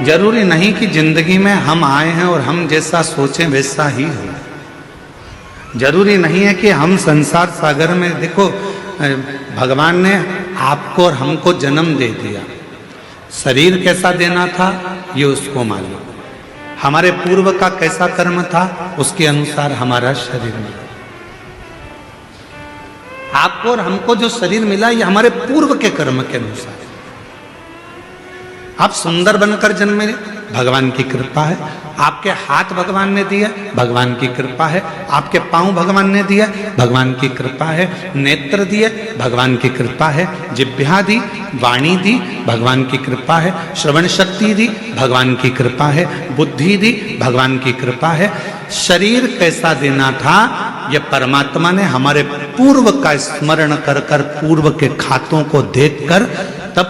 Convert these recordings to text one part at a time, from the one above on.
जरूरी नहीं कि जिंदगी में हम आए हैं और हम जैसा सोचें वैसा ही हो। जरूरी नहीं है कि हम संसार सागर में, देखो भगवान ने आपको और हमको जन्म दे दिया, शरीर कैसा देना था ये उसको मालूम, हमारे पूर्व का कैसा कर्म था उसके अनुसार हमारा शरीर मिला। आपको और हमको जो शरीर मिला ये हमारे पूर्व के कर्म के अनुसार। आप सुंदर बनकर जन्मे, भगवान की कृपा है। आपके हाथ भगवान ने दिया, भगवान की कृपा है। आपके पांव भगवान ने दिया, भगवान की कृपा है। नेत्र दिए, भगवान की कृपा है। जिह्वा दी, वाणी दी, भगवान की कृपा है। श्रवण शक्ति दी, भगवान की कृपा है। बुद्धि दी, भगवान की कृपा है। शरीर कैसा देना था यह परमात्मा ने हमारे पूर्व का स्मरण कर कर, पूर्व के खातों को देखकर तब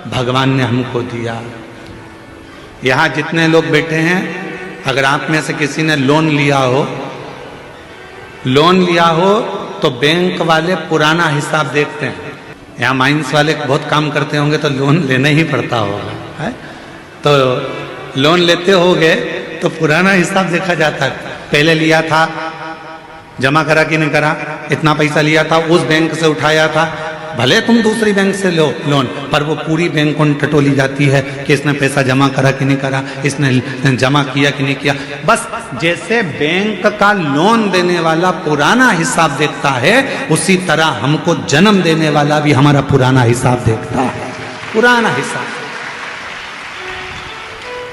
भगवान ने हमको दिया। यहां जितने लोग बैठे हैं, अगर आप में से किसी ने लोन लिया हो तो बैंक वाले पुराना हिसाब देखते हैं। यहाँ माइंस वाले बहुत काम करते होंगे तो लोन लेना ही पड़ता होगा, है? तो लोन लेते होगे तो पुराना हिसाब देखा जाता है। पहले लिया था, जमा करा कि नहीं करा, इतना पैसा लिया था, उस बैंक से उठाया था, भले तुम दूसरी बैंक से लो लोन, पर वो पूरी बैंक उन टटोली जाती है कि इसने पैसा जमा करा कि नहीं करा, इसने जमा किया कि नहीं किया। बस जैसे बैंक का लोन देने वाला पुराना हिसाब देखता है, उसी तरह हमको जन्म देने वाला भी हमारा पुराना हिसाब देखता है। पुराना हिसाब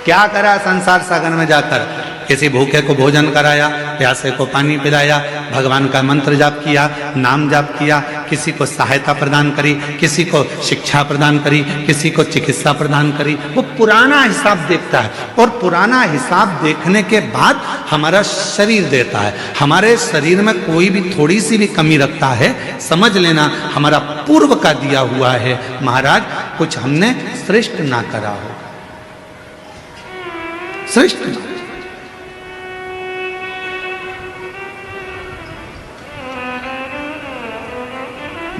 क्या करा संसार सागर में जाकर, किसी भूखे को भोजन कराया, प्यासे को पानी पिलाया, भगवान का मंत्र जाप किया, नाम जाप किया, किसी को सहायता प्रदान करी, किसी को शिक्षा प्रदान करी, किसी को चिकित्सा प्रदान करी। वो पुराना हिसाब देखता है और पुराना हिसाब देखने के बाद हमारा शरीर देता है। हमारे शरीर में कोई भी थोड़ी सी भी कमी रखता है, समझ लेना हमारा पूर्व का दिया हुआ है। महाराज कुछ हमने श्रेष्ठ ना करा हो, श्रेष्ठ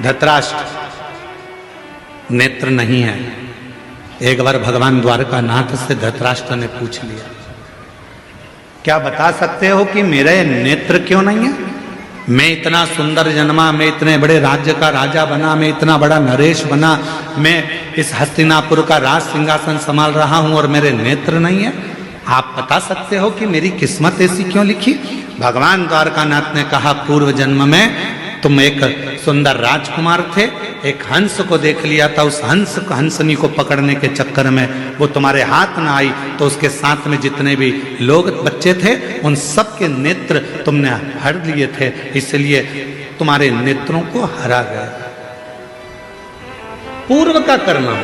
धृतराष्ट्र नेत्र नहीं है। एक बार भगवान द्वारकानाथ से धृतराष्ट्र ने पूछ लिया, क्या बता सकते हो कि मेरे नेत्र क्यों नहीं है? मैं इतना सुंदर जन्मा, मैं इतने बड़े राज्य का राजा बना, मैं इतना बड़ा नरेश बना, मैं इस हस्तिनापुर का राज सिंहासन संभाल रहा हूं और मेरे नेत्र नहीं है। आप बता सकते हो कि मेरी किस्मत ऐसी क्यों लिखी? भगवान द्वारकानाथ ने कहा, पूर्व जन्म में तुम एक सुंदर राजकुमार थे, एक हंस को देख लिया था, उस हंसनी को पकड़ने के चक्कर में वो तुम्हारे हाथ ना आई तो उसके साथ में जितने भी लोग बच्चे थे उन सब के नेत्र तुमने हर लिए थे, इसलिए तुम्हारे नेत्रों को हरा गया। पूर्व का कर्म।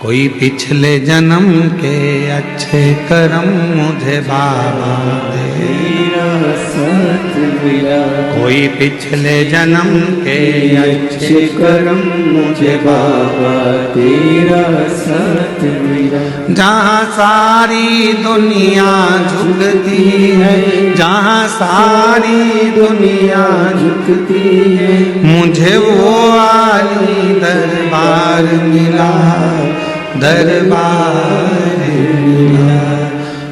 कोई पिछले जन्म के अच्छे कर्म मुझे बाबा दे, कोई पिछले जन्म के अच्छे कर्म मुझे बाबा तेरा साथ मिला। जहाँ सारी दुनिया झुकती है, जहाँ सारी दुनिया झुकती है, मुझे वो आली दरबार मिला, दरबार मिला।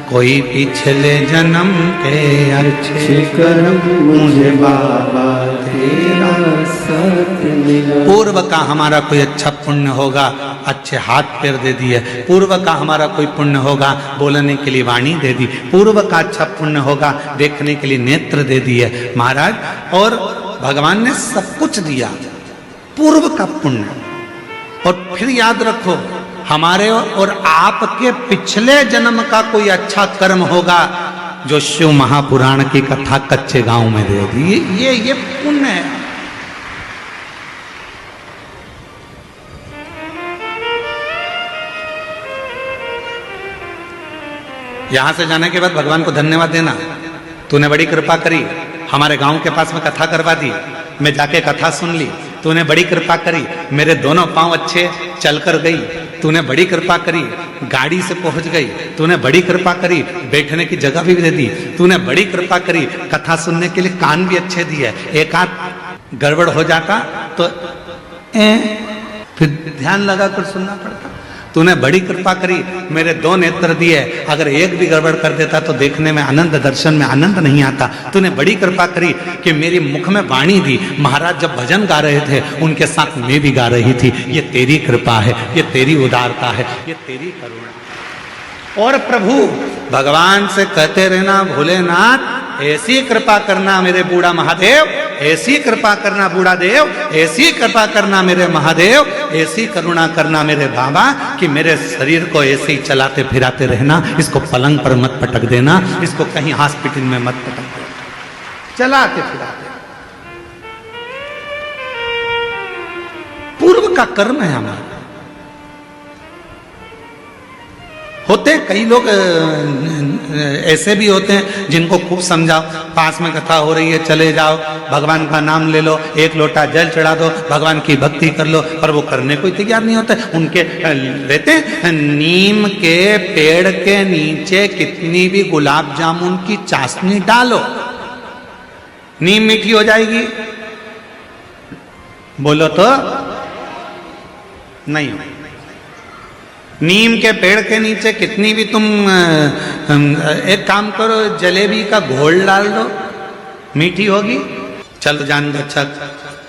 कोई पिछले जन्म के अच्छे कर्म मुझे बाबा तेरा साथ मिला। पूर्व का हमारा कोई अच्छा पुण्य होगा, अच्छे हाथ पैर दे दिए। पूर्व का हमारा कोई पुण्य होगा, बोलने के लिए वाणी दे दी। पूर्व का अच्छा पुण्य होगा, देखने के लिए नेत्र दे दिए महाराज। और भगवान ने सब कुछ दिया, पूर्व का पुण्य। और फिर याद रखो, हमारे और आपके पिछले जन्म का कोई अच्छा कर्म होगा जो शिव महापुराण की कथा कच्चे गांव में दे दी। ये पुण्य है। यहां से जाने के बाद भगवान को धन्यवाद देना, तूने बड़ी कृपा करी, हमारे गांव के पास में कथा करवा दी, मैं जाके कथा सुन ली, तूने बड़ी कृपा करी, मेरे दोनों पांव अच्छे चलकर गई, तूने बड़ी कृपा करी, गाड़ी से पहुंच गई, तूने बड़ी कृपा करी, बैठने की जगह भी दे दी, तूने बड़ी कृपा करी, कथा सुनने के लिए कान भी अच्छे दिए। एक आध गड़बड़ हो जाता तो फिर ध्यान लगाकर सुनना पड़ता। तूने बड़ी कृपा करी, मेरे 2 नेत्र दिए, अगर एक भी गड़बड़ कर देता तो देखने में आनंद, दर्शन में आनंद नहीं आता। तूने बड़ी कृपा करी कि मेरी मुख में वाणी दी, महाराज जब भजन गा रहे थे उनके साथ मैं भी गा रही थी। ये तेरी कृपा है, ये तेरी उदारता है, ये तेरी करुणा। और प्रभु भगवान से कहते रहना, भोलेनाथ ऐसी कृपा करना मेरे बूढ़ा महादेव, ऐसी कृपा करना बूढ़ा देव, ऐसी कृपा करना मेरे महादेव, ऐसी करुणा करना मेरे बाबा कि मेरे शरीर को ऐसे ही चलाते फिराते रहना, इसको पलंग पर मत पटक देना, इसको कहीं हॉस्पिटल में मत पटक देना, चलाते फिराते। पूर्व का कर्म है हमारा। होते कई लोग ऐसे भी होते हैं जिनको खूब समझाओ, पास में कथा हो रही है चले जाओ, भगवान का नाम ले लो, 1 लोटा जल चढ़ा दो, भगवान की भक्ति कर लो, पर वो करने को तैयार नहीं होते। उनके लेते हैं नीम के पेड़ के नीचे कितनी भी गुलाब जामुन की चाशनी डालो, नीम मीठी हो जाएगी? बोलो तो नहीं हो। नीम के पेड़ के नीचे कितनी भी तुम एक काम करो, जलेबी का घोल डाल दो, मीठी होगी? चल जान दो। अच्छा,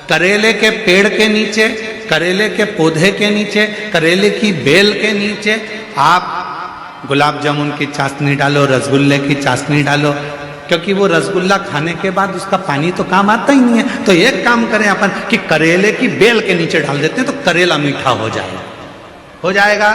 करेले के पेड़ के नीचे, करेले के पौधे के नीचे, करेले की बेल के नीचे आप गुलाब जामुन की चाशनी डालो, रसगुल्ले की चाशनी डालो, क्योंकि वो रसगुल्ला खाने के बाद उसका पानी तो काम आता ही नहीं है। तो एक काम करें अपन कि करेले की बेल के नीचे डाल देते हैं तो करेला मीठा हो जाएगा, हो जाएगा।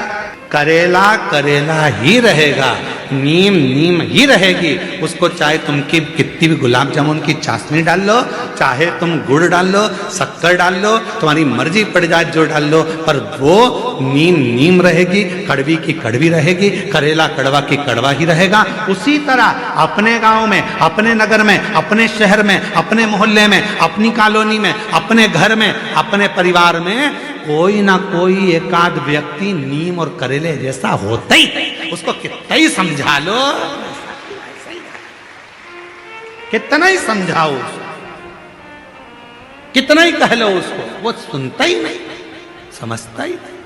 करेला करेला ही रहेगा, नीम नीम ही रहेगी। उसको चाहे तुम की कितनी भी गुलाब जामुन की चाशनी डाल लो, चाहे तुम गुड़ डाल लो, शक्कर डाल लो, तुम्हारी मर्जी पड़ जाए जो डाल लो, पर वो नीम नीम रहेगी, कड़वी की कड़वी रहेगी, करेला कड़वा की कड़वा ही रहेगा। उसी तरह अपने गांव में, अपने नगर में, अपने शहर में, अपने मोहल्ले में, अपनी कॉलोनी में, अपने घर में, अपने परिवार में कोई ना कोई एकाध व्यक्ति नीम और करेले जैसा होता ही, उसको कितना ही समझा लो, कितना ही समझाओ उसको, कितना ही कह लो उसको, वो सुनता ही नहीं, समझता ही नहीं।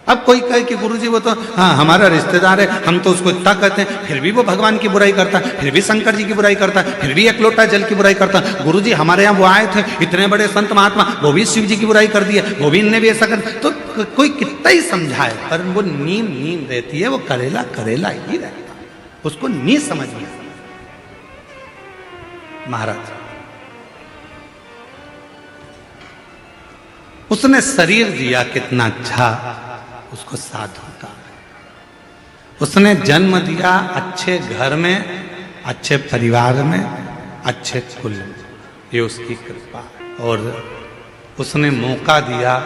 अब कोई कहे कि गुरुजी वो तो हाँ हमारा रिश्तेदार है, हम तो उसको इतना कहते हैं, फिर भी वो भगवान की बुराई करता है, फिर भी शंकर जी की बुराई करता है, फिर भी 1 लोटा जल की बुराई करता है। गुरुजी हमारे यहाँ वो आए थे, इतने बड़े संत महात्मा, वो भी शिव जी की बुराई कर दी है, वो भी इनने भी ऐसा कर। तो कोई कितना ही समझाए, पर वो नीम नीम रहती है, वो करेला करेला ही रहता है, उसको नहीं समझ में। महाराज उसने शरीर दिया कितना अच्छा, उसको साधु का। उसने जन्म दिया अच्छे घर में, अच्छे परिवार में, अच्छे कुल में, ये उसकी कृपा। और उसने मौका दिया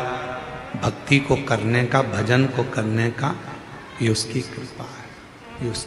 भक्ति को करने का, भजन को करने का, ये उसकी कृपा है, ये उसकी